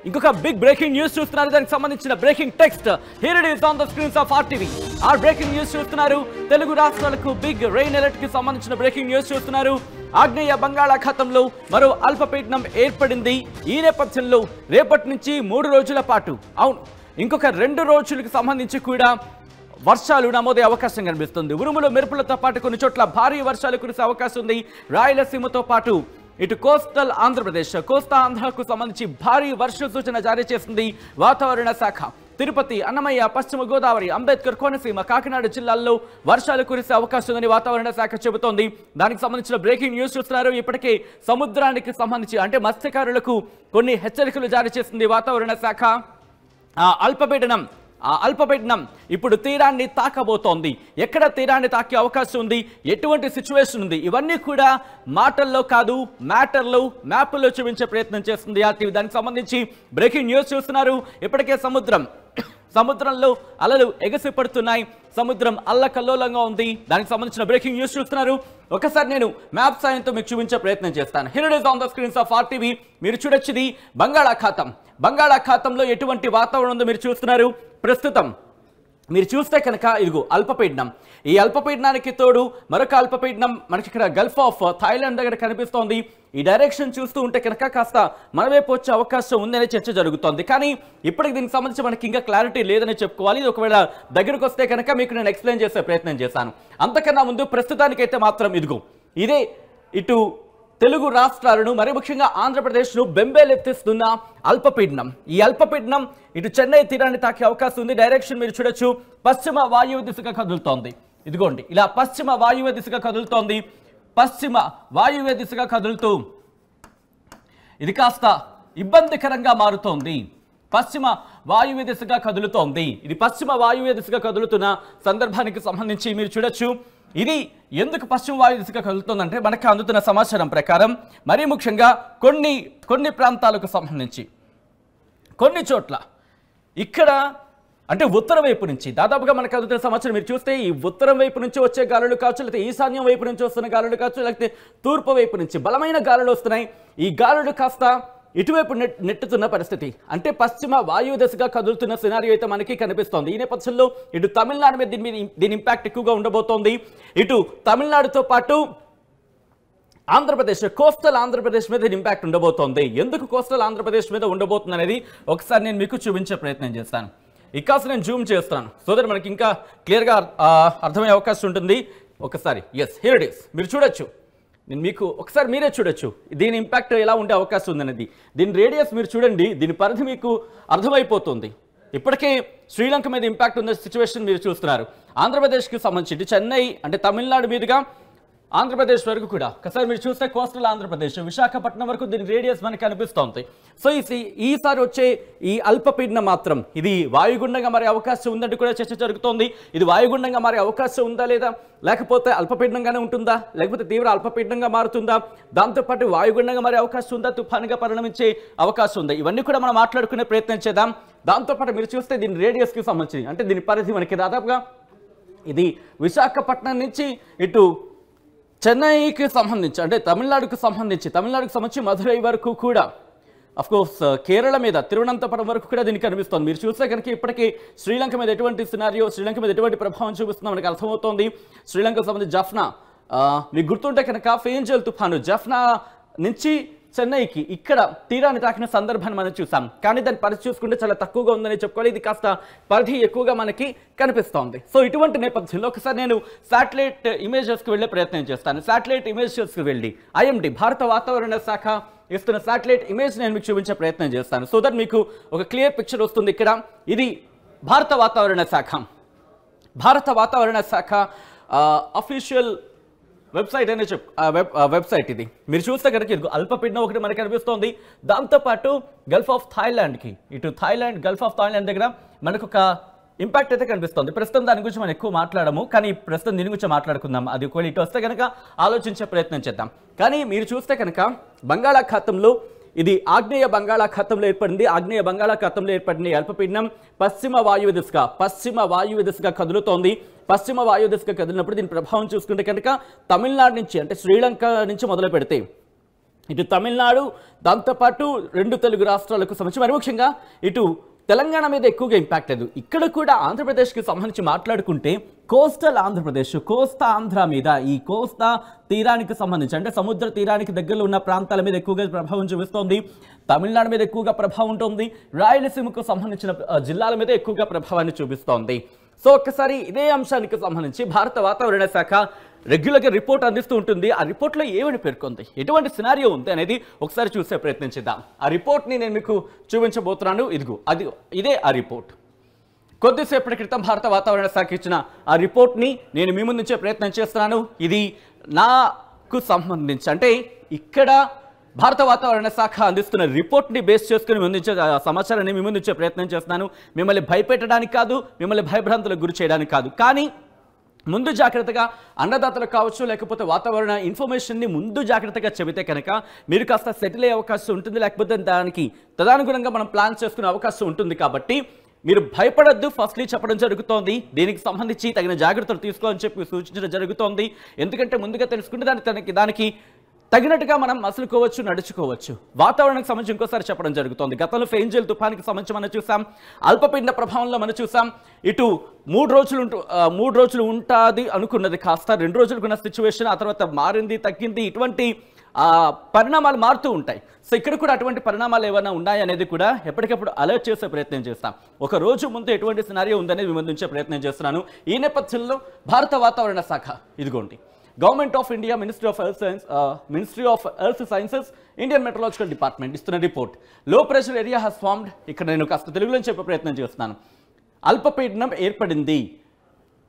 ఇంకొక big breaking news చూస్తున్నారు. దానికి సంబంధించిన breaking text here it is on the screens of RTV. ఆ బ్రేకింగ్ న్యూస్ చూస్తున్నారు. తెలుగు రాష్ట్రాలకు బిగ్ రెయిన్ అలర్ట్ కి సంబంధించిన బ్రేకింగ్ న్యూస్ చూస్తున్నారు. ఆగ్నేయ బంగాళాఖాతంలో మరో అల్పపీడనం ఏర్పడింది. ఈ నేపథ్యంలో రేపటి నుంచి 3 రోజుల పాటు ఇంకొక 2 రోజులకు సంబంధించి కూడా వర్షాలు నమోదే అవకాశం కనిపిస్తుంది. ఉరుములు మెరుపులతో పాటు కొన్ని చోట్ల భారీ వర్షాలు కురిసే అవకాశం ఉంది. రాయలసీమతో పాటు ఇటు కోస్టల్ ఆంధ్రప్రదేశ్, కోస్తా ఆంధ్రకు సంబంధించి భారీ వర్ష సూచన జారీ చేసింది వాతావరణ శాఖ. తిరుపతి, అన్నమయ్య, పశ్చిమ గోదావరి, అంబేద్కర్, కోనసీమ, కాకినాడ జిల్లాల్లో వర్షాలు కురిసే అవకాశం ఉందని వాతావరణ శాఖ చెబుతోంది. దానికి సంబంధించిన బ్రేకింగ్ న్యూస్ చూస్తున్నారు. ఇప్పటికే సముద్రానికి సంబంధించి అంటే మత్స్యకారులకు కొన్ని హెచ్చరికలు జారీ చేసింది వాతావరణ శాఖ. అల్పపీడనం ఇప్పుడు తీరాన్ని తాకబోతోంది. ఎక్కడ తీరాన్ని తాకే అవకాశం ఉంది, ఎటువంటి సిచ్యువేషన్ ఉంది, ఇవన్నీ కూడా మాటల్లో కాదు మ్యాప్లో చూపించే ప్రయత్నం చేస్తుంది RTV. దానికి సంబంధించి బ్రేకింగ్ న్యూస్ చూస్తున్నారు. ఇప్పటికే సముద్రంలో అలలు ఎగసి పడుతున్నాయి. సముద్రం అల్లకల్లోలంగా ఉంది. దానికి సంబంధించిన బ్రేకింగ్ న్యూస్ చూస్తున్నారు. ఒకసారి నేను మ్యాప్ సాయంతో మీకు చూపించే ప్రయత్నం చేస్తాను. Here it is on the screens of RTV. మీరు చూడొచ్చుది బంగాళాఖాతంలో ఎటువంటి వాతావరణం ఉందో మీరు చూస్తున్నారు. ప్రస్తుతం మీరు చూస్తే కనుక ఇదిగో అల్పపీడనం. ఈ అల్పపీడనానికి తోడు మరొక అల్పపీడనం మనకి ఇక్కడ గల్ఫ్ ఆఫ్ థాయిలాండ్ దగ్గర కనిపిస్తోంది. ఈ డైరెక్షన్ చూస్తూ ఉంటే కనుక కాస్త మన వైపు వచ్చే అవకాశం ఉందనే చర్చ జరుగుతోంది. కానీ ఇప్పటికి దీనికి సంబంధించి మనకి ఇంకా క్లారిటీ లేదని చెప్పుకోవాలి. ఇది ఒకవేళ దగ్గరకు వస్తే కనుక మీకు నేను ఎక్స్ప్లెయిన్ చేసే ప్రయత్నం చేశాను. అంతకన్నా ముందు ప్రస్తుతానికైతే మాత్రం ఇదే ఇటు తెలుగు రాష్ట్రాలను మరి ముఖ్యంగా ఆంధ్రప్రదేశ్ను బెంబేలెత్తిస్తున్న అల్పపీడనం. ఈ అల్పపీడనం ఇటు చెన్నై తీరాన్ని తాకే అవకాశం ఉంది. డైరెక్షన్ మీరు చూడొచ్చు, పశ్చిమ వాయువ్య దిశగా కదులుతోంది. ఇదిగోండి ఇలా పశ్చిమ వాయువ్య దిశగా కదులుతోంది. పశ్చిమ వాయువ్య దిశగా కదులుతూ ఇది కాస్త ఇబ్బందికరంగా మారుతోంది. పశ్చిమ వాయువ్య దిశగా కదులుతోంది. ఇది పశ్చిమ వాయువ్య దిశగా కదులుతున్న సందర్భానికి సంబంధించి మీరు చూడొచ్చు. ఇది ఎందుకు పశ్చిమ వాయు దిశగా కదులుతుందంటే మనకు అందుతున్న సమాచారం ప్రకారం మరీ ముఖ్యంగా కొన్ని ప్రాంతాలకు సంబంధించి కొన్ని చోట్ల ఇక్కడ అంటే ఉత్తరం వైపు నుంచి దాదాపుగా మనకు అందుతున్న సమాచారం మీరు చూస్తే ఈ ఉత్తరం వైపు నుంచి వచ్చే గాలులు కావచ్చు, లేకపోతే ఈశాన్యం వైపు నుంచి వస్తున్న గాలులు కావచ్చు, లేకపోతే తూర్పు వైపు నుంచి బలమైన గాలులు వస్తున్నాయి. ఈ గాలులు కాస్త ఇటువైపు నెట్టుతున్న పరిస్థితి, అంటే పశ్చిమ వాయువు దశగా కదులుతున్న సినారియో అయితే మనకి కనిపిస్తోంది. ఈ నేపథ్యంలో ఇటు తమిళనాడు మీద దీని ఇంపాక్ట్ ఎక్కువగా ఉండబోతోంది. ఇటు తమిళనాడుతో పాటు ఆంధ్రప్రదేశ్, కోస్టల్ ఆంధ్రప్రదేశ్ మీద దీని ఇంపాక్ట్ ఉండబోతోంది. ఎందుకు కోస్టల్ ఆంధ్రప్రదేశ్ మీద ఉండబోతుంది అనేది ఒకసారి నేను మీకు చూపించే ప్రయత్నం చేస్తాను. ఇకాస నేను జూమ్ చేస్తాను సో దట్ మనకి ఇంకా క్లియర్గా అర్థమయ్యే అవకాశం ఉంటుంది. ఒకసారి ఎస్ హియర్ ఇట్ ఇస్ మీరు చూడొచ్చు. నేను మీకు ఒకసారి మీరే చూడొచ్చు దీని ఇంపాక్ట్ ఎలా ఉండే అవకాశం ఉందనేది. దీని రేడియస్ మీరు చూడండి, దీని పరిధి మీకు అర్థమైపోతుంది. ఇప్పటికే శ్రీలంక మీద ఇంపాక్ట్ ఉన్న సిచ్యువేషన్ మీరు చూస్తున్నారు. ఆంధ్రప్రదేశ్కి సంబంధించి చెన్నై అంటే తమిళనాడు మీదుగా ఆంధ్రప్రదేశ్ వరకు కూడా ఒకసారి మీరు చూస్తే కోస్టల్ ఆంధ్రప్రదేశ్ విశాఖపట్నం వరకు దీని రేడియస్ మనకి కనిపిస్తోంది. సో ఈసారి వచ్చే ఈ అల్పపీడనం మాత్రం ఇది వాయుగుండంగా మారే అవకాశం ఉందంటే కూడా చర్చ జరుగుతోంది. ఇది వాయుగుండంగా మారే అవకాశం ఉందా లేదా, లేకపోతే అల్పపీడనంగానే ఉంటుందా, లేకపోతే తీవ్ర అల్పపీడనంగా మారుతుందా, దాంతోపాటు వాయుగుండంగా మారే అవకాశం ఉందా, తుఫానుగా పరిణమించే అవకాశం ఉందా, ఇవన్నీ కూడా మనం మాట్లాడుకునే ప్రయత్నం చేద్దాం. దాంతోపాటు మీరు చూస్తే దీని రేడియస్కి సంబంధించి అంటే దీని పరిధి మనకి దాదాపుగా ఇది విశాఖపట్నం నుంచి ఇటు చెన్నైకి సంబంధించి అంటే తమిళనాడుకు సంబంధించి మధురై వరకు కూడా అఫ్కోర్స్ కేరళ మీద తిరువనంతపురం వరకు కూడా దీనికి కనిపిస్తుంది. మీరు చూస్తే కనుక ఇప్పటికీ శ్రీలంక మీద ఎటువంటి సినారియో, శ్రీలంక మీద ఎటువంటి ప్రభావం చూపిస్తుందో మనకు అర్థమవుతోంది. శ్రీలంకకు సంబంధించి జఫ్నా మీకు గుర్తుంటే కనుక ఫేంజల్ తుఫాను జఫ్నా నుంచి చెన్నైకి ఇక్కడ తీరాన్ని తాకిన సందర్భాన్ని మనం చూసాం. కానీ దాని పరిధి చూసుకుంటే చాలా తక్కువగా ఉందని చెప్పుకోవాలి. ఇది కాస్త పరిధి ఎక్కువగా మనకి కనిపిస్తోంది. సో ఇటువంటి నేపథ్యంలో ఒకసారి నేను శాటిలైట్ ఇమేజెస్కి వెళ్ళే ప్రయత్నం చేస్తాను. శాటిలైట్ ఇమేజెస్కి వెళ్ళి IMD భారత వాతావరణ శాఖ ఇస్తున్న శాటిలైట్ ఇమేజ్ నేను మీకు చూపించే ప్రయత్నం చేస్తాను. సో దట్ మీకు ఒక క్లియర్ పిక్చర్ వస్తుంది. ఇక్కడ ఇది భారత వాతావరణ శాఖ అఫీషియల్ వెబ్సైట్ అనే వెబ్సైట్ ఇది. మీరు చూస్తే కనుక ఇది అల్పపీడనం ఒకటి మనకు కనిపిస్తోంది. దాంతోపాటు గల్ఫ్ ఆఫ్ థాయిలాండ్కి ఇటు గల్ఫ్ ఆఫ్ థాయిలాండ్ దగ్గర మనకు ఒక ఇంపాక్ట్ అయితే కనిపిస్తుంది. ప్రస్తుతం దాని గురించి మనం ఎక్కువ మాట్లాడము, కానీ ప్రస్తుతం దీని గురించి మాట్లాడుకుందాం. అది ఒకవేళ ఇటు వస్తే కనుక ఆలోచించే ప్రయత్నం చేద్దాం. కానీ మీరు చూస్తే కనుక బంగాళాఖాతంలో ఇది ఆగ్నేయ బంగాళాఖాతంలో ఏర్పడిన అల్పపీడనం పశ్చిమ వాయువ్య దిశగా కదులుతోంది. పశ్చిమ వాయువ్య దిశగా కదిలినప్పుడు దీని ప్రభావం చూసుకుంటే కనుక తమిళనాడు నుంచి అంటే శ్రీలంక నుంచి మొదలు పెడితే ఇటు తమిళనాడు, దాంతోపాటు 2 తెలుగు రాష్ట్రాలకు సంబంధించి మరి ముఖ్యంగా ఇటు తెలంగాణ మీద ఎక్కువగా ఇంపాక్ట్ లేదు. ఇక్కడ కూడా ఆంధ్రప్రదేశ్కి సంబంధించి మాట్లాడుకుంటే కోస్టల్ ఆంధ్రప్రదేశ్, కోస్తా ఆంధ్ర మీద, ఈ కోస్తా తీరానికి సంబంధించి అంటే సముద్ర తీరానికి దగ్గరలో ఉన్న ప్రాంతాల మీద ఎక్కువగా ప్రభావం చూపిస్తోంది. తమిళనాడు మీద ఎక్కువగా ప్రభావం ఉంటుంది. రాయలసీమకు సంబంధించిన జిల్లాల మీద ఎక్కువగా ప్రభావాన్ని చూపిస్తోంది. సో ఒక్కసారి ఇదే అంశానికి సంబంధించి భారత వాతావరణ శాఖ రెగ్యులర్గా రిపోర్ట్ అందిస్తూ ఉంటుంది. ఆ రిపోర్ట్లో ఏమని పేర్కొంది, ఎటువంటి సినారియో ఉంది అనేది ఒకసారి చూసే ప్రయత్నించిద్దాం. ఆ రిపోర్ట్ని నేను మీకు చూపించబోతున్నాను. ఇదే ఆ రిపోర్ట్. కొద్దిసేపటి క్రితం భారత వాతావరణ శాఖ ఇచ్చిన ఆ రిపోర్ట్ని నేను మీ ముందుంచే ప్రయత్నం చేస్తున్నాను. ఇది నాకు సంబంధించి అంటే ఇక్కడ భారత వాతావరణ శాఖ అందిస్తున్న రిపోర్ట్ని బేస్ చేసుకుని ముందుంచే సమాచారాన్ని మీ ముందుంచే ప్రయత్నం చేస్తున్నాను. మిమ్మల్ని భయపెట్టడానికి కాదు, మిమ్మల్ని భయభ్రాంతులకు గురి చేయడానికి కాదు, కానీ ముందు జాగ్రత్తగా అన్నదాతలు కావచ్చు, లేకపోతే వాతావరణ ఇన్ఫర్మేషన్ని ముందు జాగ్రత్తగా చెబితే కనుక మీరు కాస్త సెటిల్ అయ్యే అవకాశం ఉంటుంది. లేకపోతే దానికి తదనుగుణంగా మనం ప్లాన్ చేసుకునే అవకాశం ఉంటుంది. కాబట్టి మీరు భయపడద్దు, ఫస్ట్లీ చెప్పడం జరుగుతోంది. దీనికి సంబంధించి తగిన జాగ్రత్తలు తీసుకోవాలని చెప్పి సూచించడం జరుగుతోంది. ఎందుకంటే ముందుగా తెలుసుకుంటే దానికి తగినట్టుగా మనం మసులుకోవచ్చు, నడుచుకోవచ్చు. వాతావరణానికి సంబంధించి ఇంకోసారి చెప్పడం జరుగుతోంది. గతంలో ఫెయింజల్ తుఫానికి సంబంధించి మనం చూసాం, అల్పపీడన ప్రభావంలో మనం చూసాం. ఇటు 3 రోజులు ఉంటుంది అనుకున్నది కాస్త 2 రోజులకున్న సిచ్యువేషన్, ఆ తర్వాత మారింది, తగ్గింది. ఇటువంటి పరిణామాలు మారుతూ ఉంటాయి. సో ఇక్కడ కూడా అటువంటి పరిణామాలు ఏమైనా ఉన్నాయనేది కూడా ఎప్పటికప్పుడు అలర్ట్ చేసే ప్రయత్నం చేస్తాం. ఒక రోజు ముందు ఎటువంటి సినారియో ఉందనేది విమర్శించే ప్రయత్నం చేస్తున్నాను. ఈ నేపథ్యంలో భారత వాతావరణ శాఖ ఇదిగోండి, government of India, ministry of earth sciences, Indian metrological department ఇస్తున్న రిపోర్ట్. లో ప్రెషర్ ఏరియా హ్యాస్ ఫార్మ్డ్. ఇక్కడ నేను కాస్త తెలుగులో చెప్పే ప్రయత్నం చేస్తున్నాను. అల్పపీడనం ఏర్పడింది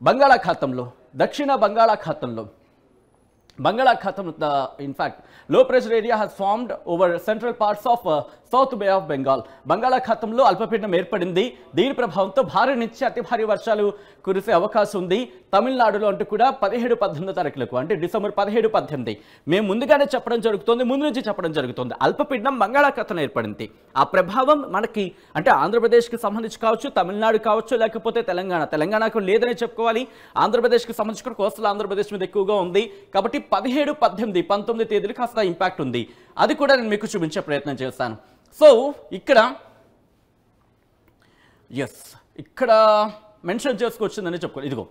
బంగాళాఖాతంలో, దక్షిణ బంగాళాఖాతంలో. In fact low pressure area has formed over central parts of south Bay of Bengal. బంగాళాఖాతంలో అల్పపీడనం ఏర్పడింది. దీని ప్రభావంతో భారీ నుంచి అతి భారీ వర్షాలు కురిసే అవకాశం ఉంది తమిళనాడులో అంటూ కూడా 17-18 తారీఖులకు, అంటే డిసెంబర్ 17-18 మేము ముందుగానే చెప్పడం జరుగుతుంది, ముందు నుంచి చెప్పడం జరుగుతుంది. అల్పపీడనం బంగాళాఖాతంలో ఏర్పడింది. ఆ ప్రభావం మనకి అంటే ఆంధ్రప్రదేశ్కి సంబంధించి కావచ్చు, తమిళనాడు కావచ్చు, లేకపోతే తెలంగాణకు లేదనే చెప్పుకోవాలి. ఆంధ్రప్రదేశ్కి సంబంధించి కూడా కోస్టల్ ఆంధ్రప్రదేశ్ మీద ఎక్కువగా ఉంది. కాబట్టి 17, 18, 19 తేదీలు కాస్త ఇంపాక్ట్ ఉంది. అది కూడా నేను మీకు చూపించే ప్రయత్నం చేస్తాను. సో ఇక్కడ మెన్షన్ చేసుకొచ్చిందని చెప్పుకోవాలి. ఇదిగో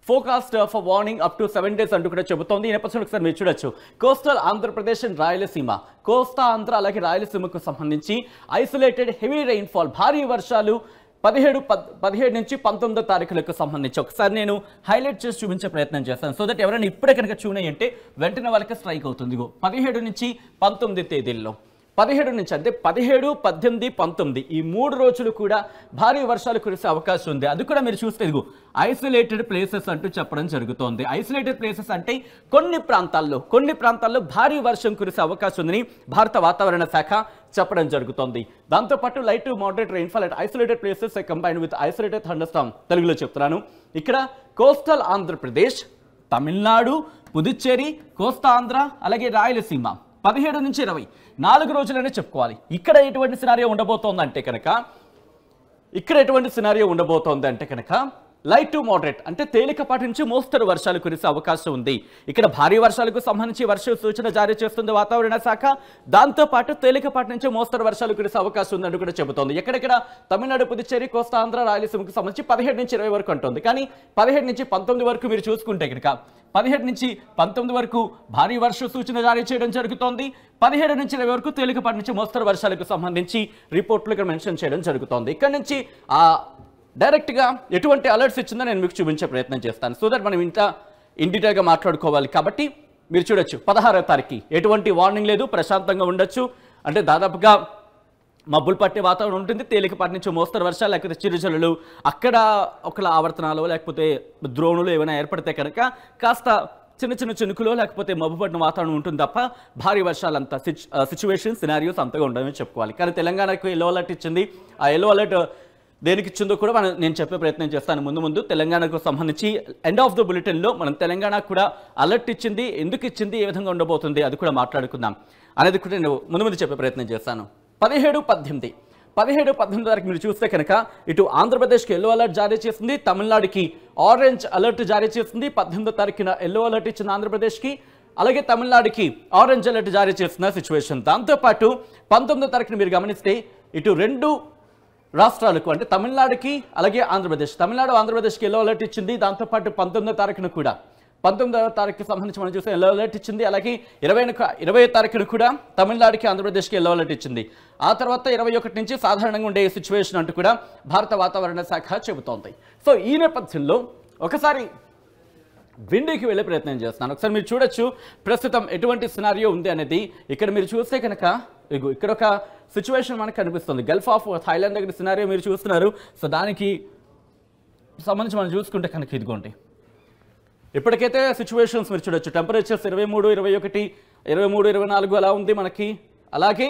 forecast for warning up to 7 days అంటూ కూడా చెబుతోంది. ఈ నేపథ్యంలో ఒకసారి మీరు చూడొచ్చు, కోస్టల్ ఆంధ్రప్రదేశ్ అండ్ రాయలసీమ, కోస్తా ఆంధ్ర అలాగే రాయలసీమకు సంబంధించి ఐసోలేటెడ్ హెవీ రెయిన్ఫాల్, భారీ వర్షాలు 17 నుంచి 19 తారీఖులకు సంబంధించి ఒకసారి నేను హైలైట్ చేసి చూపించే ప్రయత్నం చేస్తాను. సో దట్ ఎవరైనా ఇప్పుడే కనుక చూనే అంటే వెంటనే వాళ్ళకి స్ట్రైక్ అవుతుంది. 17 నుంచి 19 తేదీల్లో, 17 నుంచి అంటే 17, 18, 19 ఈ 3 రోజులు కూడా భారీ వర్షాలు కురిసే అవకాశం ఉంది. అది కూడా మీరు చూస్తే ఇదిగో ఐసోలేటెడ్ ప్లేసెస్ అంటూ చెప్పడం జరుగుతోంది. ఐసోలేటెడ్ ప్లేసెస్ అంటే కొన్ని ప్రాంతాల్లో భారీ వర్షం కురిసే అవకాశం ఉందని భారత వాతావరణ శాఖ చెప్పడం జరుగుతోంది. దాంతోపాటు light to moderate rainfall at isolated places combined with isolated thunderstorm. తెలుగులో చెప్తున్నాను. ఇక్కడ కోస్టల్ ఆంధ్రప్రదేశ్, తమిళనాడు, పుదుచ్చేరి, కోస్తా ఆంధ్ర అలాగే రాయలసీమ 17 నుంచి 20 4 రోజులనే చెప్పుకోవాలి. ఇక్కడ ఎటువంటి సినారియో ఉండబోతోంది అంటే కనుక లైట్ టు మోడరేట్ అంటే తేలికపాటి నుంచి మోస్తరు వర్షాలు కురిసే అవకాశం ఉంది. ఇక్కడ భారీ వర్షాలకు సంబంధించి వర్ష సూచన జారీ చేస్తుంది వాతావరణ శాఖ. దాంతోపాటు తేలికపాటి నుంచి మోస్తరు వర్షాలు కురిసే అవకాశం ఉందని కూడా చెబుతోంది. ఎక్కడెక్కడ తమిళనాడు, పుదుచ్చేరి, కోస్తా ఆంధ్ర, రాయలసీమకు సంబంధించి 17 నుంచి 20 వరకు అంటుంది. కానీ 17 నుంచి 19 వరకు మీరు చూసుకుంటే కనుక 17 నుంచి 19 వరకు భారీ వర్ష సూచన జారీ చేయడం జరుగుతోంది. 17 నుంచి 20 వరకు తేలికపాటి నుంచి మోస్తరు వర్షాలకు సంబంధించి రిపోర్ట్లు ఇక్కడ మెన్షన్ చేయడం జరుగుతోంది. ఇక్కడ నుంచి డైరెక్ట్గా ఎటువంటి అలర్ట్స్ ఇచ్చిందో నేను మీకు చూపించే ప్రయత్నం చేస్తాను. సో దట్ మనం ఇన్ డీటెయిల్గా మాట్లాడుకోవాలి. కాబట్టి మీరు చూడొచ్చు 16వ తారీఖు ఎటువంటి వార్నింగ్ లేదు, ప్రశాంతంగా ఉండొచ్చు. అంటే దాదాపుగా మబ్బులు పట్టే వాతావరణం ఉంటుంది. తేలికపాటి నుంచి మోస్తరు వర్షాలు లేకపోతే చిరుజల్లులు, అక్కడ ఒకలా ఆవర్తనాలు లేకపోతే ద్రోణులు ఏమైనా ఏర్పడితే కనుక కాస్త చిన్న చినుకులు లేకపోతే మబ్బు పట్టిన వాతావరణం ఉంటుంది తప్ప భారీ వర్షాలంతా సిచ్యువేషన్ సినారియోస్ అంతగా ఉండవని చెప్పుకోవాలి. కానీ తెలంగాణకు ఎల్లో అలర్ట్ ఇచ్చింది. ఆ ఎల్లో అలర్ట్ దేనికి ఇచ్చిందో కూడా నేను చెప్పే ప్రయత్నం చేస్తాను ముందు. తెలంగాణకు సంబంధించి ఎండ్ ఆఫ్ ద బులెటిన్లో మనం తెలంగాణకు కూడా అలర్ట్ ఇచ్చింది, ఎందుకు ఇచ్చింది, ఏ విధంగా ఉండబోతుంది అది కూడా మాట్లాడుకుందాం అనేది కూడా నేను ముందు చెప్పే ప్రయత్నం చేస్తాను. 17, 18 వరకు మీరు చూస్తే కనుక ఇటు ఆంధ్రప్రదేశ్కి ఎల్లో అలర్ట్ జారీ చేసింది, తమిళనాడుకి ఆరెంజ్ అలర్ట్ జారీ చేసింది. 18వ తారీఖున ఎల్లో అలర్ట్ ఇచ్చింది ఆంధ్రప్రదేశ్కి, అలాగే తమిళనాడుకి ఆరెంజ్ అలర్ట్ జారీ చేస్తున్న సిచ్యువేషన్. దాంతోపాటు 19వ తారీఖున మీరు గమనిస్తే ఇటు రెండు రాష్ట్రాలకు అంటే తమిళనాడుకి అలాగే ఆంధ్రప్రదేశ్, తమిళనాడు ఆంధ్రప్రదేశ్కి ఎల్లో అలర్ట్ ఇచ్చింది. దాంతోపాటు 19వ తారీఖున కూడా 19వ తారీఖుకి సంబంధించి మనం చూస్తే ఎల్లో అలర్ట్ ఇచ్చింది. అలాగే 20వ తారీఖున కూడా తమిళనాడుకి ఆంధ్రప్రదేశ్కి ఎల్లో అలర్ట్ ఇచ్చింది. ఆ తర్వాత 21 నుంచి సాధారణంగా ఉండే సిచ్యువేషన్ అంటూ కూడా భారత వాతావరణ శాఖ చెబుతోంది. సో ఈ నేపథ్యంలో ఒకసారి విండీకి వెళ్ళే ప్రయత్నం చేస్తున్నాను. ఒకసారి మీరు చూడొచ్చు ప్రస్తుతం ఎటువంటి సినారియో ఉంది అనేది. ఇక్కడ మీరు చూస్తే కనుక ఇక్కడ ఒక సిచ్యువేషన్ మనకు కనిపిస్తుంది. గల్ఫ్ ఆఫ్ థాయిలాండ్ దగ్గర సినారియో మీరు చూస్తున్నారు. సో దానికి సంబంధించి మనం చూసుకుంటే కనుక ఇదిగోండి ఇప్పటికైతే సిచ్యువేషన్స్ మీరు చూడొచ్చు. టెంపరేచర్స్ 23, 21, 23, 24 అలా ఉంది మనకి. అలాగే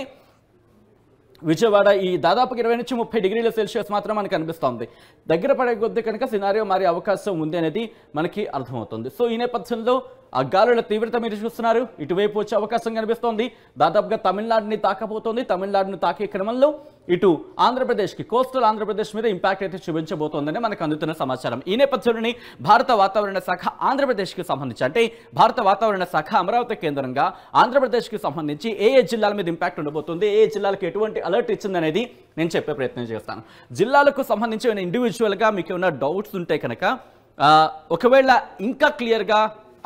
విజయవాడ ఈ దాదాపుగా 20 నుంచి 30 డిగ్రీల సెల్సియస్ మాత్రం మనకు అనిపిస్తుంది. దగ్గర పడే కొద్దీ కనుక సినారియో మారే అవకాశం ఉంది అనేది మనకి అర్థమవుతుంది. సో ఈ నేపథ్యంలో ఆ గాలుల తీవ్రత మీరు చూస్తున్నారు, ఇటువైపు వచ్చే అవకాశం కనిపిస్తోంది. దాదాపుగా తమిళనాడుని తాకబోతోంది. తమిళనాడుని తాకే క్రమంలో ఇటు ఆంధ్రప్రదేశ్కి, కోస్టల్ ఆంధ్రప్రదేశ్ మీద ఇంపాక్ట్ అయితే చూపించబోతోందని మనకు అందుతున్న సమాచారం. ఈ నేపథ్యంలోని భారత వాతావరణ శాఖ ఆంధ్రప్రదేశ్కి సంబంధించి అంటే భారత వాతావరణ శాఖ అమరావతి కేంద్రంగా ఆంధ్రప్రదేశ్కి సంబంధించి ఏ జిల్లాల మీద ఇంపాక్ట్ ఉండబోతుంది, ఏ జిల్లాలకు ఎటువంటి అలర్ట్ ఇచ్చిందనేది నేను చెప్పే ప్రయత్నం చేస్తాను. జిల్లాలకు సంబంధించి ఇండివిజువల్గా మీకు ఏమైనా డౌట్స్ ఉంటే కనుక ఒకవేళ ఇంకా క్లియర్గా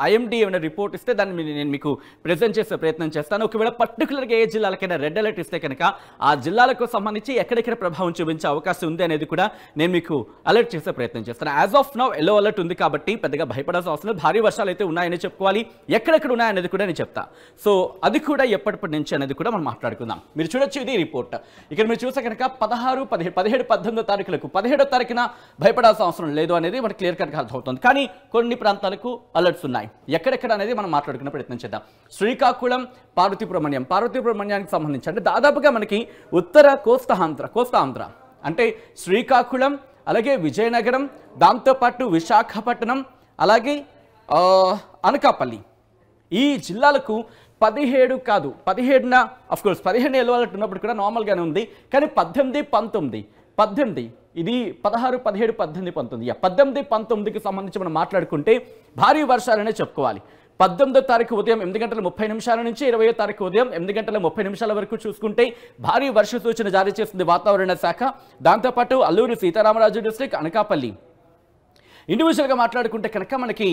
IMD ఏమైనా రిపోర్ట్ ఇస్తే దాన్ని నేను మీకు ప్రెజెంట్ చేసే ప్రయత్నం చేస్తాను. ఒకవేళ పర్టికులర్గా ఏ జిల్లాలకైనా రెడ్ అలర్ట్ ఇస్తే కనుక ఆ జిల్లాలకు సంబంధించి ఎక్కడెక్కడ ప్రభావం చూపించే అవకాశం ఉంది అనేది కూడా నేను మీకు అలర్ట్ చేసే ప్రయత్నం చేస్తాను. As of now yellow alert ఉంది కాబట్టి పెద్దగా భయపడాల్సిన అవసరం లేదు. భారీ వర్షాలు అయితే ఉన్నాయని చెప్పుకోవాలి. ఎక్కడెక్కడ ఉన్నాయనేది కూడా నేను చెప్తా. సో అది కూడా ఎప్పటిప్పటి నుంచి అనేది కూడా మనం మాట్లాడుకుందాం. మీరు చూడొచ్చు ఇది రిపోర్ట్. ఇక్కడ మీరు చూస్తే కనుక 16, 17, 18 తారీఖులకు 17వ తారీఖున భయపడాల్సిన అవసరం లేదు అనేది మనకి క్లియర్ కట్గా అర్థమవుతుంది. కానీ కొన్ని ప్రాంతాలకు అలర్ట్స్ ఉన్నాయి. ఎక్కడెక్కడ అనేది మనం మాట్లాడుకునే ప్రయత్నం చేద్దాం. శ్రీకాకుళం, పార్వతీపురమణ్యానికి సంబంధించి అంటే దాదాపుగా మనకి ఉత్తర కోస్తా ఆంధ్ర అంటే శ్రీకాకుళం, అలాగే విజయనగరం, దాంతోపాటు విశాఖపట్నం, అలాగే అనకాపల్లి ఈ జిల్లాలకు 17 కాదు 17న అఫ్కోర్స్ 15 ఎల్లో అలర్ట్ ఉన్నప్పుడు కూడా నార్మల్గానే ఉంది. కానీ 18, 19 ఇది 16, 17, 18, 19 18, 19కి సంబంధించి మనం మాట్లాడుకుంటే భారీ వర్షాలనే చెప్పుకోవాలి. 18వ తారీఖు ఉదయం 8:30 నుంచి 20వ తారీఖు ఉదయం 8:30 వరకు చూసుకుంటే భారీ వర్ష సూచన జారీ చేస్తుంది వాతావరణ శాఖ. దాంతోపాటు అల్లూరి సీతారామరాజు డిస్ట్రిక్ట్, అనకాపల్లి ఇండివిజువల్గా మాట్లాడుకుంటే కనుక మనకి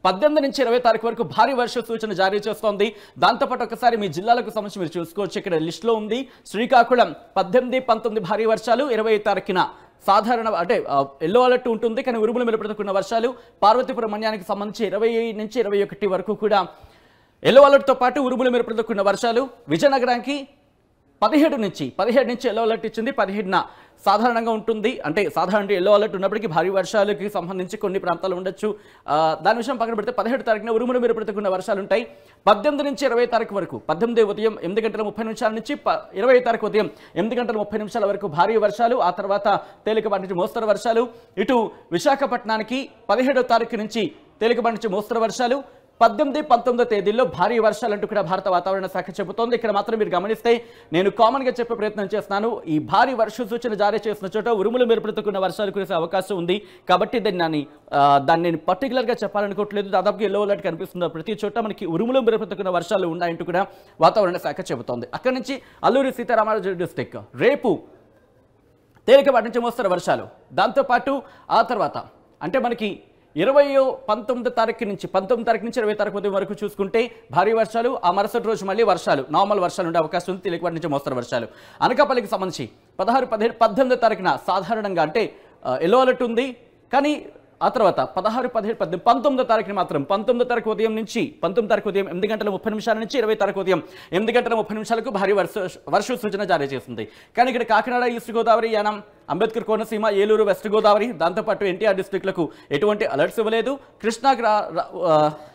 18 నుంచి 20 తారీఖు వరకు భారీ వర్ష సూచన జారీ చేస్తోంది. దాంతోపాటు ఒకసారి మీ జిల్లాలకు సంబంధించి మీరు చూసుకోవచ్చు. ఇక్కడ లిస్టులో ఉంది శ్రీకాకుళం 18, 19 భారీ వర్షాలు, 20 తారీఖున సాధారణ అంటే ఎల్లో అలర్ట్ ఉంటుంది కానీ ఉరుములు మెరుపులతో వర్షాలు. పార్వతీపురమణ్యానికి సంబంధించి 20 నుంచి 21 వరకు కూడా ఎల్లో అలర్ట్తో పాటు ఉరుములు మెరుపులతో వర్షాలు. విజయనగరానికి 17 నుంచి ఎల్లో అలర్ట్ ఇచ్చింది. 17న సాధారణంగా ఉంటుంది. అంటే సాధారణ ఎల్లో అలర్ట్ ఉన్నప్పటికీ భారీ వర్షాలకి సంబంధించి కొన్ని ప్రాంతాలు ఉండొచ్చు. దాని విషయం పక్కన పెడితే 17 తారీఖున ఉరుములు మెరుపులతో వర్షాలు ఉంటాయి. 18 నుంచి 20 తారీఖు వరకు 18 ఉదయం 8:30 నుంచి 20 తారీఖు ఉదయం 8:30 వరకు భారీ వర్షాలు. ఆ తర్వాత తేలికపాటి నుంచి మోస్తరు వర్షాలు. ఇటు విశాఖపట్నానికి 17వ తారీఖు నుంచి తేలికపాటి నుంచి మోస్తరు వర్షాలు. 18, 19 తేదీల్లో భారీ వర్షాలంటూ కూడా భారత వాతావరణ శాఖ చెబుతోంది. ఇక్కడ మాత్రం మీరు గమనిస్తే నేను కామన్గా చెప్పే ప్రయత్నం చేస్తున్నాను. ఈ భారీ వర్ష సూచన జారీ చేసిన చోట ఉరుములు మెరుపులతో వర్షాలు కురిసే అవకాశం ఉంది. కాబట్టి దాన్ని నేను పర్టికులర్గా చెప్పాలనుకోవట్లేదు. దాదాపుగా ఎల్లో అలర్ట్ కనిపిస్తుంది. ప్రతి చోట మనకి ఉరుములు మెరుపులతో వర్షాలు ఉన్నాయంటూ కూడా వాతావరణ శాఖ చెబుతోంది. అక్కడి నుంచి అల్లూరి సీతారామరాజు డిస్ట్రిక్ట్ రేపు తేలికపాటి నుంచి మోస్తరు వర్షాలు. దాంతోపాటు ఆ తర్వాత అంటే మనకి 19 తారీఖు నుంచి 20 తారీఖు ఉదయం వరకు చూసుకుంటే భారీ వర్షాలు. ఆ మరుసటి రోజు మళ్ళీ వర్షాలు, నార్మల్ వర్షాలు ఉండే అవకాశం ఉంది. తేలికపాటి నుంచి మోస్తరు వర్షాలు. అనకాపల్లికి సంబంధించి 16, 17, 18 తారీఖున సాధారణంగా అంటే ఎల్లో అలర్ట్ ఉంది. కానీ ఆ తర్వాత 16, 17, 18, 19 తారీఖున మాత్రం 19 తారీఖు ఉదయం 8:30 నుంచి 20 తారీఖు ఉదయం 8:30 భారీ వర్ష సూచన జారీ చేస్తుంది. కానీ ఇక్కడ కాకినాడ, ఈస్ట్ గోదావరి, యానం, అంబేద్కర్ కోనసీమ, ఏలూరు, వెస్ట్ గోదావరి, దాంతోపాటు ఎన్టీఆర్ డిస్ట్రిక్ట్లకు ఎటువంటి అలర్ట్స్ ఇవ్వలేదు.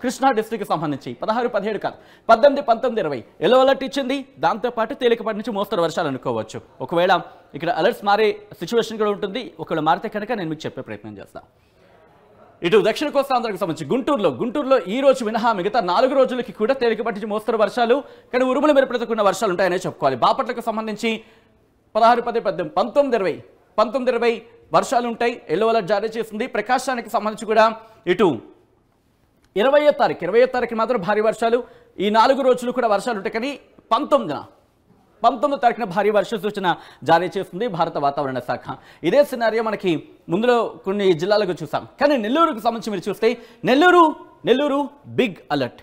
కృష్ణా డిస్ట్రిక్ట్కి సంబంధించి 16, 17 కాదు 18, 19, 20 ఎల్లో అలర్ట్ ఇచ్చింది. దాంతోపాటు తేలికపాటి నుంచి మోస్తరు వర్షాలు అనుకోవచ్చు. ఒకవేళ ఇక్కడ అలర్ట్స్ మారే సిచ్యువేషన్ కూడా ఉంటుంది. ఒకవేళ మారితే కనుక నేను మీకు చెప్పే ప్రయత్నం చేస్తాను. ఇటు దక్షిణ కోస్తాంధ్రకు సంబంధించి గుంటూరులో ఈ రోజు మినహా మిగతా 4 రోజులకి కూడా తేలికపాటి నుంచి మోస్తరు వర్షాలు కానీ ఉరుములు మెరుపులతో వర్షాలు ఉంటాయనే చెప్పుకోవాలి. బాపట్లకు సంబంధించి 16, 18, 19, 20 వర్షాలు ఉంటాయి. ఎల్లో అలర్ట్ జారీ చేసింది. ప్రకాశానికి సంబంధించి కూడా ఇటు 20వ తారీఖు మాత్రం భారీ వర్షాలు, ఈ 4 రోజులు కూడా వర్షాలు ఉంటాయి. కానీ 19వ తారీఖున భారీ వర్ష సూచన జారీ చేస్తుంది భారత వాతావరణ శాఖ. ఇదే సినారియో మనకి ముందులో కొన్ని జిల్లాలకు చూసాం. కానీ నెల్లూరుకు సంబంధించి మీరు చూస్తే నెల్లూరు బిగ్ అలర్ట్.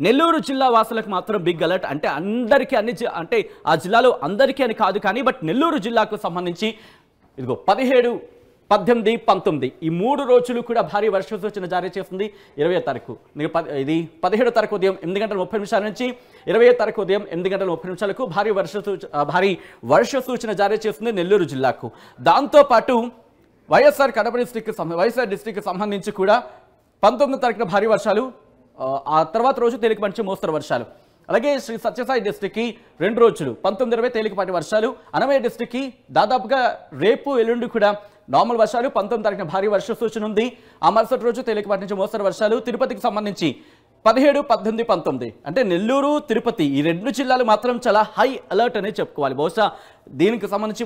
నెల్లూరు జిల్లా వాసులకు మాత్రం బిగ్ అలర్ట్. అంటే అందరికీ అంటే ఆ జిల్లాలో అందరికీ అని కాదు, కానీ బట్ నెల్లూరు జిల్లాకు సంబంధించి ఇదిగో 17, 18, 19 ఈ 3 రోజులు కూడా భారీ వర్ష సూచన జారీ చేస్తుంది. 20వ తారీఖు ఇది 17వ తారీఖు ఉదయం 8:30 నుంచి 20వ తారీఖు ఉదయం 8:30 భారీ వర్ష సూచన జారీ చేస్తుంది నెల్లూరు జిల్లాకు. దాంతోపాటు వైఎస్ఆర్ కడప డిస్ట్రిక్ట్ సంబంధించి కూడా 19వ తారీఖున భారీ వర్షాలు, ఆ తర్వాత రోజు తేలికపాటి మోస్తరు వర్షాలు. అలాగే శ్రీ సత్యసాయి డిస్ట్రిక్ట్కి 2 రోజులు 19, 20 తేలికపాటి వర్షాలు. అన్నమయ్య డిస్ట్రిక్ట్కి దాదాపుగా రేపు ఎల్లుండి కూడా నార్మల్ వర్షాలు. 19వ తారీఖున భారీ వర్ష సూచన ఉంది. ఆ మరుసటి రోజు తేలికపాటి నుంచి మోస్తరు వర్షాలు. తిరుపతికి సంబంధించి 17, 18, 19 అంటే నెల్లూరు, తిరుపతి ఈ 2 జిల్లాలు మాత్రం చాలా హై అలర్ట్ అనే చెప్పుకోవాలి. బహుశా దీనికి సంబంధించి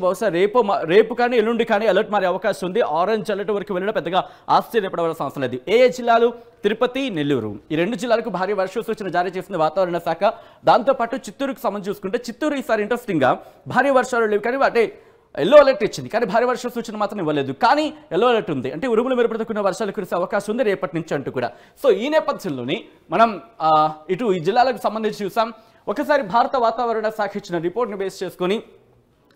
రేపు కానీ ఎల్లుండి కానీ అలర్ట్ మారే అవకాశం ఉంది. ఆరెంజ్ అలర్ట్ వరకు వెళ్ళడం పెద్దగా ఆశ్చర్యపడవలసిన అవసరం లేదు. ఏ జిల్లాలు? తిరుపతి, నెల్లూరు ఈ 2 జిల్లాలకు భారీ వర్ష సూచన జారీ చేసింది వాతావరణ శాఖ. దాంతోపాటు చిత్తూరుకు సంబంధించి చూసుకుంటే చిత్తూరు ఈసారి ఇంట్రెస్టింగ్గా భారీ వర్షాలు లేవు, కానీ అంటే ఎల్లో అలర్ట్ ఇచ్చింది, కానీ భారీ వర్ష సూచన మాత్రం ఇవ్వలేదు. కానీ ఎల్లో అలర్ట్ ఉంది, అంటే ఉరుములు మెరుపులతో కూడిన వర్షాలు కురిసే అవకాశం ఉంది రేపటి నుంచి అంటూ కూడా. సో ఈ నేపథ్యంలోనే మనం ఇటు ఈ జిల్లాలకు సంబంధించి చూసాం. ఒకసారి భారత వాతావరణ శాఖ ఇచ్చిన రిపోర్ట్ని బేస్ చేసుకొని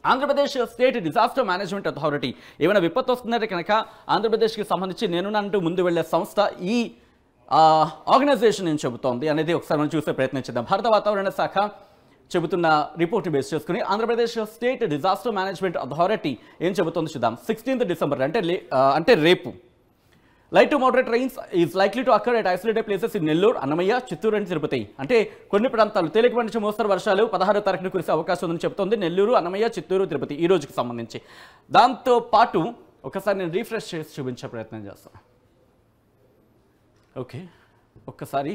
Andhra Pradesh state disaster management authority ఏమైనా విపత్తు వస్తుందంటే కనుక ఆంధ్రప్రదేశ్కి సంబంధించి నేనునంటూ ముందు వెళ్లే సంస్థ ఈ ఆర్గనైజేషన్ ఏం చెబుతోంది అనేది ఒకసారి మనం చూసే ప్రయత్నించేద్దాం. భారత వాతావరణ శాఖ చెబుతున్న రిపోర్ట్ని బేస్ చేసుకుని Andhra Pradesh state disaster management authority ఏం చెబుతోంది చూద్దాం. 16th December అంటే రేపు light to moderate rains is likely to occur at isolated places in Nellore, Annamayya, Chittoor and Tirupati. అంటే కొన్ని ప్రాంతాలు తేలికపాటి నుంచి మోస్తరు వర్షాలు 16వ తారీఖున కురిసే అవకాశం ఉందని చెబుతోంది నెల్లూరు, అన్నమయ్య, చిత్తూరు, తిరుపతి ఈ రోజుకి సంబంధించి. దాంతో పాటు ఒకసారి నేను రీఫ్రెష్ చేసి చూపించే ప్రయత్నం చేస్తాను. ఓకే, ఒక్కసారి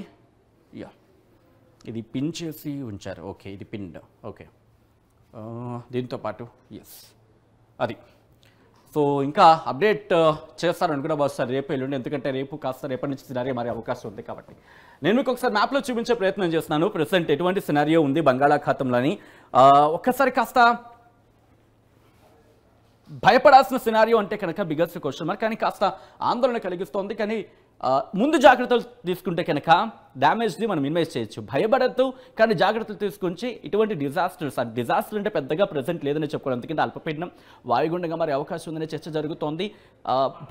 ఇది పిన్ చేసి ఉంచారు. ఓకే, ఇది పిన్. ఓకే, దీంతో పాటు అది. సో ఇంకా అప్డేట్ చేస్తారని కూడా బహుశా రేపు ఎల్లుండి, ఎందుకంటే రేపు కాస్త రేపటి నుంచి సినారియో మారే అవకాశం ఉంది కాబట్టి నేను మీకు ఒకసారి మ్యాప్లో చూపించే ప్రయత్నం చేస్తున్నాను. ప్రెసెంట్ ఎటువంటి సినారియో ఉంది బంగాళాఖాతంలోని. ఒక్కసారి కాస్త భయపడాల్సిన సినారియో అంటే కనుక బిగ్గెస్ట్ క్వశ్చన్ మార్క్, కానీ కాస్త ఆందోళన కలిగిస్తోంది. కానీ ముందు జాగ్రత్తలు తీసుకుంటే కనుక డ్యామేజ్ని మనం మినిమైజ్ చేయొచ్చు. భయపడద్దు, కానీ జాగ్రత్తలు తీసుకుంటే ఇటువంటి డిజాస్టర్ అంటే పెద్దగా ప్రెజెంట్ లేదని చెప్పుకోవాలి. ఎందుకంటే అల్పపీడనం వాయుగుండంగా మరి అవకాశం ఉందనే చర్చ జరుగుతోంది.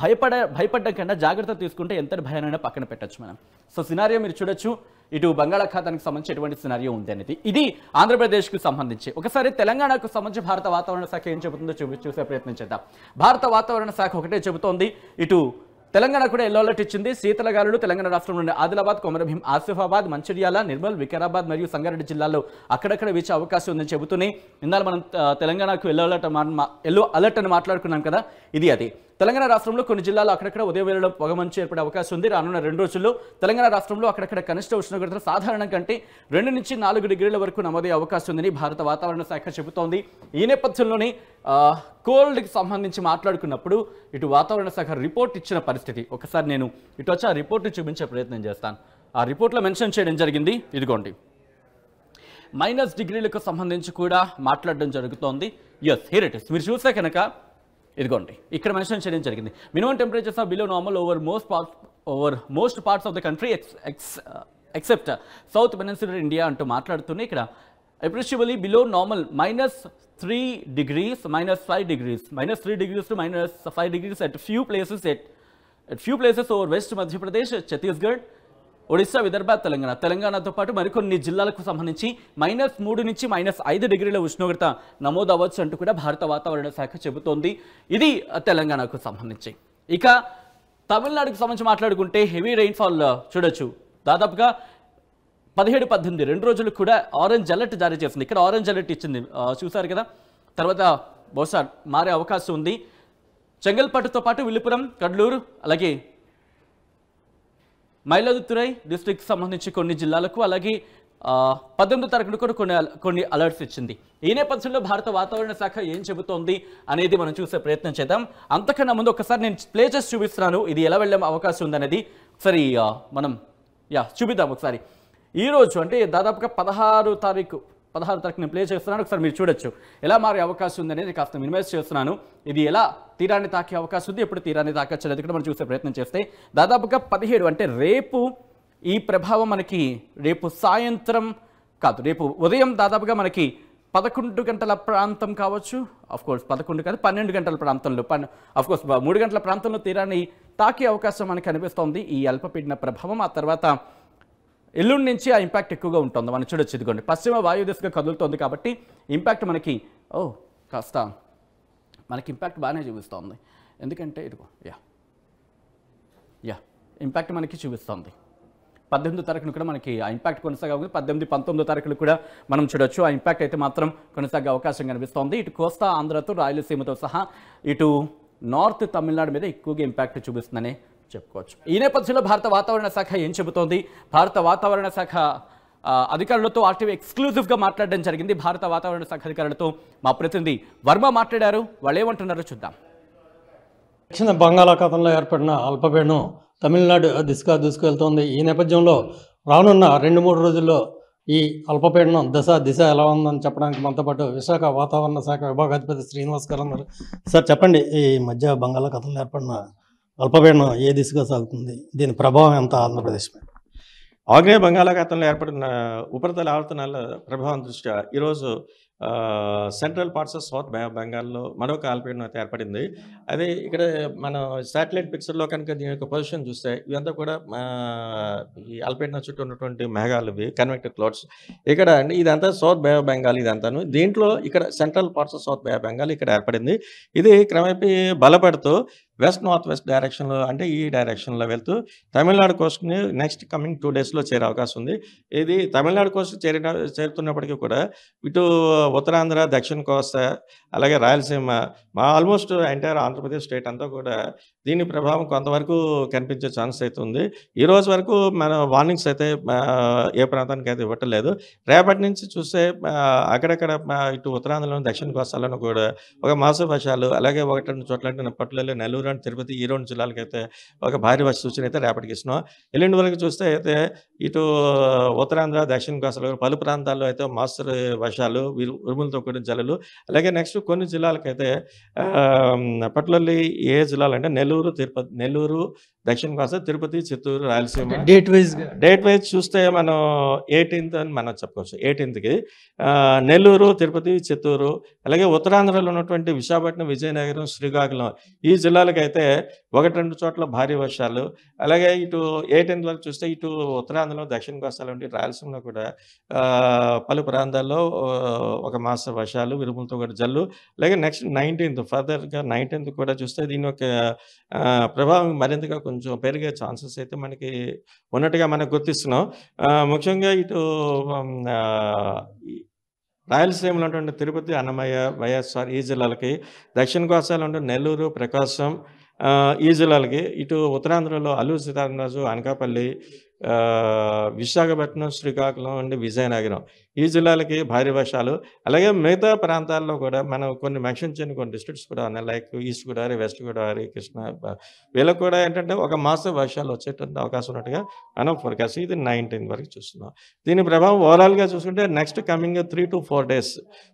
భయపడ్డం కన్నా జాగ్రత్తలు తీసుకుంటే ఎంతటి భయానైనా పక్కన పెట్టచ్చు మనం. సో సినారియో మీరు చూడొచ్చు, ఇటు బంగాళాఖాతానికి సంబంధించి ఎటువంటి సినారియో ఉంది అనేది. ఇది ఆంధ్రప్రదేశ్కి సంబంధించి. ఒకసారి తెలంగాణకు సంబంధించి భారత వాతావరణ శాఖ ఏం చెబుతుందో చూసే ప్రయత్నం చేద్దాం. భారత వాతావరణ శాఖ ఒకటే చెబుతోంది, ఇటు తెలంగాణ కూడా ఎల్లో అలర్ట్ ఇచ్చింది. శీతలగాలులు తెలంగాణ రాష్ట్రంలోని ఆదిలాబాద్, కొమరభీం, ఆసిఫాబాద్, మంచిర్యాల, నిర్మల్, వికారాబాద్ మరియు సంగారెడ్డి జిల్లాల్లో అక్కడక్కడ వీచే అవకాశం ఉందని చెబుతూనే ఇందాక మనం తెలంగాణకు ఎల్లో అలర్ట్ అని మాట్లాడుకున్నాం కదా, ఇది అది. తెలంగాణ రాష్ట్రంలో కొన్ని జిల్లాల్లో అక్కడక్కడ ఉదయం వేళలో పొగమంచు ఏర్పడే అవకాశం ఉంది. రానున్న 2 రోజుల్లో తెలంగాణ రాష్ట్రంలో అక్కడక్కడ కనిష్ట ఉష్ణోగ్రతలు సాధారణం కంటే 2 నుంచి 4 డిగ్రీల వరకు నమోదయ్యే అవకాశం ఉందని భారత వాతావరణ శాఖ చెబుతోంది. ఈ నేపథ్యంలోనే కోల్డ్కి సంబంధించి మాట్లాడుకున్నప్పుడు ఇటు వాతావరణ శాఖ రిపోర్ట్ ఇచ్చిన పరిస్థితి ఒకసారి నేను ఇటు వచ్చి ఆ రిపోర్ట్ని చూపించే ప్రయత్నం చేస్తాను. ఆ రిపోర్ట్లో మెన్షన్ చేయడం జరిగింది, ఇదిగోండి. -, డిగ్రీలకు సంబంధించి కూడా మాట్లాడడం జరుగుతోంది. Here it is. మీరు చూస్తే కనుక ఇదిగోండి ఇక్కడ మెన్షన్ చేయడం జరిగింది. Minimum temperatures are below normal over most parts of the country except south peninsular India అంటూ మాట్లాడుతూనే ఇక్కడ appreciably below normal -3 degrees, -5 degrees, -3 degrees to -5 degrees at few places over West Madhya Pradesh, Chhattisgarh, Odisha, Vidarbha, తెలంగాణతో పాటు మరికొన్ని జిల్లాలకు సంబంధించి -3 నుంచి -5 డిగ్రీల ఉష్ణోగ్రత నమోదు అవ్వచ్చు అంటూ కూడా భారత వాతావరణ శాఖ చెబుతోంది. ఇది తెలంగాణకు సంబంధించి. ఇక తమిళనాడుకు సంబంధించి మాట్లాడుకుంటే హెవీ రెయిన్ఫాల్ చూడొచ్చు. దాదాపుగా 17, 18 2 రోజులు కూడా ఆరెంజ్ అలర్ట్ జారీ చేసింది. ఇక్కడ ఆరెంజ్ అలర్ట్ ఇచ్చింది చూసారు కదా. తర్వాత బహుశా మారే అవకాశం ఉంది. చెంగల్పట్టుతో పాటు విల్లుపురం, కడ్లూరు, అలాగే మైలాదుతురై డిస్ట్రిక్ట్ సంబంధించి కొన్ని జిల్లాలకు, అలాగే 18వ తారీఖున కూడా కొన్ని అలర్ట్స్ ఇచ్చింది. ఈ నేపథ్యంలో భారత వాతావరణ శాఖ ఏం చెబుతోంది అనేది మనం చూసే ప్రయత్నం చేద్దాం. అంతకన్నా ముందు ఒకసారి నేను ప్లే చేసి చూపిస్తున్నాను ఇది ఎలా వెళ్ళే అవకాశం ఉందనేది. ఒకసారి మనం చూపిద్దాం ఒకసారి. ఈరోజు అంటే దాదాపుగా 16 తారీఖు నేను ప్లే చేస్తున్నాను. ఒకసారి మీరు చూడొచ్చు ఎలా మారే అవకాశం ఉంది అనేది కాస్త మినిమైజ్ చేస్తున్నాను. ఇది ఎలా తీరాన్ని తాకే అవకాశం ఉంది, ఎప్పుడు తీరాన్ని తాకచ్చు అనేది కూడా మనం చూసే ప్రయత్నం చేస్తే దాదాపుగా 17 అంటే రేపు ఈ ప్రభావం మనకి రేపు సాయంత్రం కాదు, రేపు ఉదయం దాదాపుగా మనకి 11 గంటల ప్రాంతం కావచ్చు. కోర్స్ 11 కాదు, 12 గంటల ప్రాంతంలో కోర్స్ 3 గంటల ప్రాంతంలో తీరాన్ని తాకే అవకాశం మనకి కనిపిస్తోంది ఈ అల్పపీడన ప్రభావం. ఆ తర్వాత ఎల్లుండి నుంచి ఆ ఇంపాక్ట్ ఎక్కువగా ఉంటుంది. మనం చూడొచ్చు, ఇదిగోండి పశ్చిమ వాయు దిశగా కదులుతోంది కాబట్టి ఇంపాక్ట్ మనకి కాస్త మనకి ఇంపాక్ట్ బాగానే చూపిస్తోంది. ఎందుకంటే ఇదిగో ఇంపాక్ట్ మనకి చూపిస్తోంది. 18వ తారీఖున కూడా మనకి ఆ ఇంపాక్ట్ కొనసాగుతుంది. 18, 19వ తారీఖులు కూడా మనం చూడొచ్చు ఆ ఇంపాక్ట్ అయితే మాత్రం కొనసాగే అవకాశం కనిపిస్తోంది. ఇటు కోస్తా ఆంధ్రతో రాయలసీమతో సహా ఇటు నార్త్ తమిళనాడు మీద ఎక్కువగా ఇంపాక్ట్ చూపిస్తుందనే చెప్పుకోవచ్చు. ఈ నేపథ్యంలో భారత వాతావరణ శాఖ ఏం చెబుతోంది? భారత వాతావరణ శాఖ అధికారులతో ఆర్టీవీ ఎక్స్క్లూజివ్గా మాట్లాడడం జరిగింది. భారత వాతావరణ శాఖ అధికారులతో మా ప్రతినిధి వర్మ మాట్లాడారు. వాళ్ళు ఏమంటున్నారో చూద్దాం. దక్షిణ బంగాళాఖాతంలో ఏర్పడిన అల్పపీడనం తమిళనాడు దిశగా దూసుకెళ్తోంది. ఈ నేపథ్యంలో రానున్న 2-3 రోజుల్లో ఈ అల్పపీడనం దిశ ఎలా ఉందని చెప్పడానికి మనతో పాటు విశాఖ వాతావరణ శాఖ విభాగాధిపతి శ్రీనివాస్ గారు ఉన్నారు. సార్ చెప్పండి, ఈ మధ్య బంగాళాఖాతంలో ఏర్పడిన అల్పపీడనం ఏ దిశగా సాగుతుంది, దీని ప్రభావం ఎంత ఆంధ్రప్రదేశ్ మీద? ఆగ్నేయ బంగాళాఖాతంలో ఏర్పడిన ఉపరితల ఆవర్తనాల ప్రభావం దృష్ట్యా ఈరోజు central parts of south Bay of బెంగాల్లో మరొక అల్పపీడనం అయితే ఏర్పడింది. అదే ఇక్కడ మనం శాటిలైట్ పిక్చర్లో కనుక దీని యొక్క పొజిషన్ చూస్తే ఇవంతా కూడా ఈ అల్పపీడనం చుట్టూ ఉన్నటువంటి మేఘాలు, ఇవి కన్వెక్టెడ్ క్లౌడ్స్. ఇక్కడ అండి ఇదంతా సౌత్ బే ఆఫ్ బెంగాల్, ఇదంతాను దీంట్లో ఇక్కడ central parts of south Bay of Bengal ఇక్కడ ఏర్పడింది. ఇది క్రమేపీ బలపడుతూ వెస్ట్ నార్త్ వెస్ట్ డైరెక్షన్లో అంటే ఈ డైరెక్షన్లో వెళ్తూ తమిళనాడు కోస్ట్ని నెక్స్ట్ కమింగ్ 2 డేస్లో చేరే అవకాశం ఉంది. ఇది తమిళనాడు కోస్ట్ చేరుతున్నప్పటికీ కూడా ఇటు ఉత్తరాంధ్ర, దక్షిణ కోస్తా, అలాగే Rayalaseema, almost entire Andhra Pradesh state అంతా కూడా దీని ప్రభావం కొంతవరకు కనిపించే ఛాన్స్ అయితే ఉంది. ఈ రోజు వరకు మన వార్నింగ్స్ అయితే ఏ ప్రాంతానికి అయితే ఇవ్వట్లేదు. రేపటి నుంచి చూస్తే అక్కడక్కడ ఇటు ఉత్తరాంధ్రలోని దక్షిణ కోస్తాలను కూడా ఒక మాస వర్షాలు, అలాగే 1-2 చోట్ల అంటే పట్టులలో నెల్లూరు అండ్ తిరుపతి ఈ 2 జిల్లాలకు అయితే ఒక భారీ వర్ష సూచన అయితే రేపటికి ఇస్తున్నాం. ఎల్లుండి వరకు చూస్తే అయితే ఇటు ఉత్తరాంధ్ర, దక్షిణ కోస్తాలో పలు ప్రాంతాల్లో అయితే మాస్తరు వర్షాలు, ఉరుములతో కూడిన జల్లులు, అలాగే నెక్స్ట్ కొన్ని జిల్లాలకైతే పట్టులల్లి ఏ జిల్లాలు అంటే నెల్లూరు, దక్షిణ కోస్తా, తిరుపతి, చిత్తూరు, రాయలసీమ డేట్ వైజ్ చూస్తే మనం 18th అని మనం చెప్పుకోవచ్చు. 18కి నెల్లూరు, తిరుపతి, చిత్తూరు, అలాగే ఉత్తరాంధ్రలో ఉన్నటువంటి విశాఖపట్నం, విజయనగరం, శ్రీకాకుళం ఈ జిల్లాలకైతే 1-2 చోట్ల భారీ వర్షాలు, అలాగే ఇటు 18th వరకు చూస్తే ఇటు ఉత్తరాంధ్రలో, దక్షిణ కోస్తాలో ఉండి రాయలసీమలో కూడా పలు ప్రాంతాల్లో ఒక మాస వర్షాలు, విరుములతో కూడా జల్లు, అలాగే నెక్స్ట్ 19th ఫర్దర్గా 19th కూడా చూస్తే దీని యొక్క ప్రభావం మరింతగా కొంచెం పెరిగే ఛాన్సెస్ అయితే మనకి ఉన్నట్టుగా మనకు గుర్తిస్తున్నాం. ముఖ్యంగా ఇటు రాయలసీమలో ఉన్నటువంటి తిరుపతి, అన్నమయ్య, వైఎస్ఆర్ ఈ జిల్లాలకి, దక్షిణ కోస్తాలో ఉండే నెల్లూరు, ప్రకాశం ఈ జిల్లాలకి, ఇటు ఉత్తరాంధ్రలో అల్లూరు సీతారామరాజు, అనకాపల్లి, విశాఖపట్నం, శ్రీకాకుళం అండ్ విజయనగరం ఈ జిల్లాలకి భారీ వర్షాలు, అలాగే మిగతా ప్రాంతాల్లో కూడా మనం కొన్ని మెన్షన్ చేయని కొన్ని డిస్ట్రిక్ట్స్ కూడా ఉన్నాయి. Like east Godavari, west Godavari, Krishna, వీళ్ళకి కూడా ఏంటంటే ఒక మాస వర్షాలు వచ్చేటువంటి అవకాశం ఉన్నట్టుగా మనం ఫోర్కాస్ట్ ఇది 19 వరకు చూస్తున్నాం. దీని ప్రభావం ఓవరాల్గా చూసుకుంటే నెక్స్ట్ కమింగ్ 3 to 4 days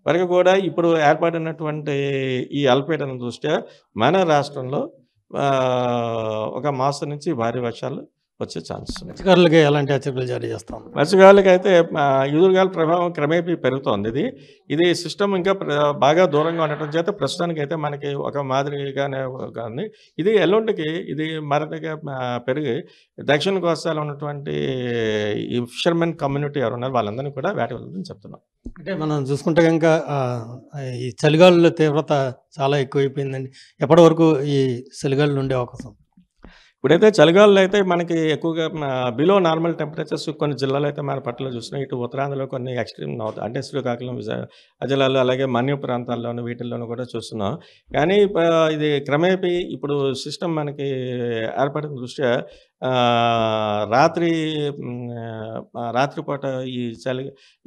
వరకు కూడా ఇప్పుడు ఏర్పడినటువంటి ఈ అల్పపీడనం దృష్ట్యా మన రాష్ట్రంలో ఒక మాసం నుంచి భారీ వర్షాలు వచ్చే ఛాన్స్. మత్స్యకారులకి ఎలాంటి హెచ్చరికలు జారీ చేస్తాం? మత్స్యకారులకి అయితే ఎదురుగాల ప్రభావం క్రమేపీ పెరుగుతోంది. ఇది సిస్టమ్ ఇంకా బాగా దూరంగా ఉండటం చేత ప్రస్తుతానికి అయితే మనకి ఒక మాదిరిగానే కానీ ఇది ఎల్లుండికి ఇది మరింతగా పెరిగి దక్షిణ కోస్తాలో ఉన్నటువంటి ఈ ఫిషర్మెన్ కమ్యూనిటీ ఎవరు ఉన్నారు వాళ్ళందరినీ కూడా వేట వెళ్తుందని చెప్తున్నాం. అంటే మనం చూసుకుంటే కనుక ఈ చలిగాలుల తీవ్రత చాలా ఎక్కువైపోయిందండి. ఎప్పటి వరకు ఈ చలిగాలులు ఉండే అవకాశం? ఇప్పుడైతే చలిగాలులో అయితే మనకి ఎక్కువగా బిలో నార్మల్ టెంపరేచర్స్ కొన్ని జిల్లాలో అయితే మన పట్ల చూస్తున్నాం. ఇటు ఉత్తరాంధ్రలో కొన్ని ఎక్స్ట్రీమ్ అంటే శ్రీకాకుళం, జిల్లాలో, అలాగే మన్య ప్రాంతాల్లోనూ వీటిల్లోనూ కూడా చూస్తున్నాం. కానీ ఇది క్రమేపీ ఇప్పుడు సిస్టమ్ మనకి ఏర్పడిన దృష్ట్యా రాత్రిపూట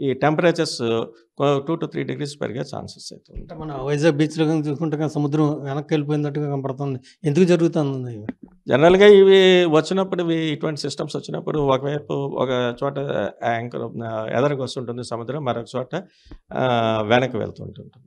ఈ టెంపరేచర్స్ 2 to 3 degrees పెరిగే ఛాన్సెస్ అయితే మన వైజాగ్ బీచ్లో చూసుకుంటే సముద్రం వెనక్కి వెళ్ళిపోయినట్టుగా కనపడుతుంది. ఎందుకు జరుగుతుంది? జనరల్‌గా ఇవి వచ్చినప్పుడు ఇటువంటి సిస్టమ్స్ వచ్చినప్పుడు ఒకవైపు ఒక చోట యాంకర్ ఎదరకు వస్తుంటుంది సముద్రం. మరొక చోట వెనక్కి వెళ్తుంటుంది.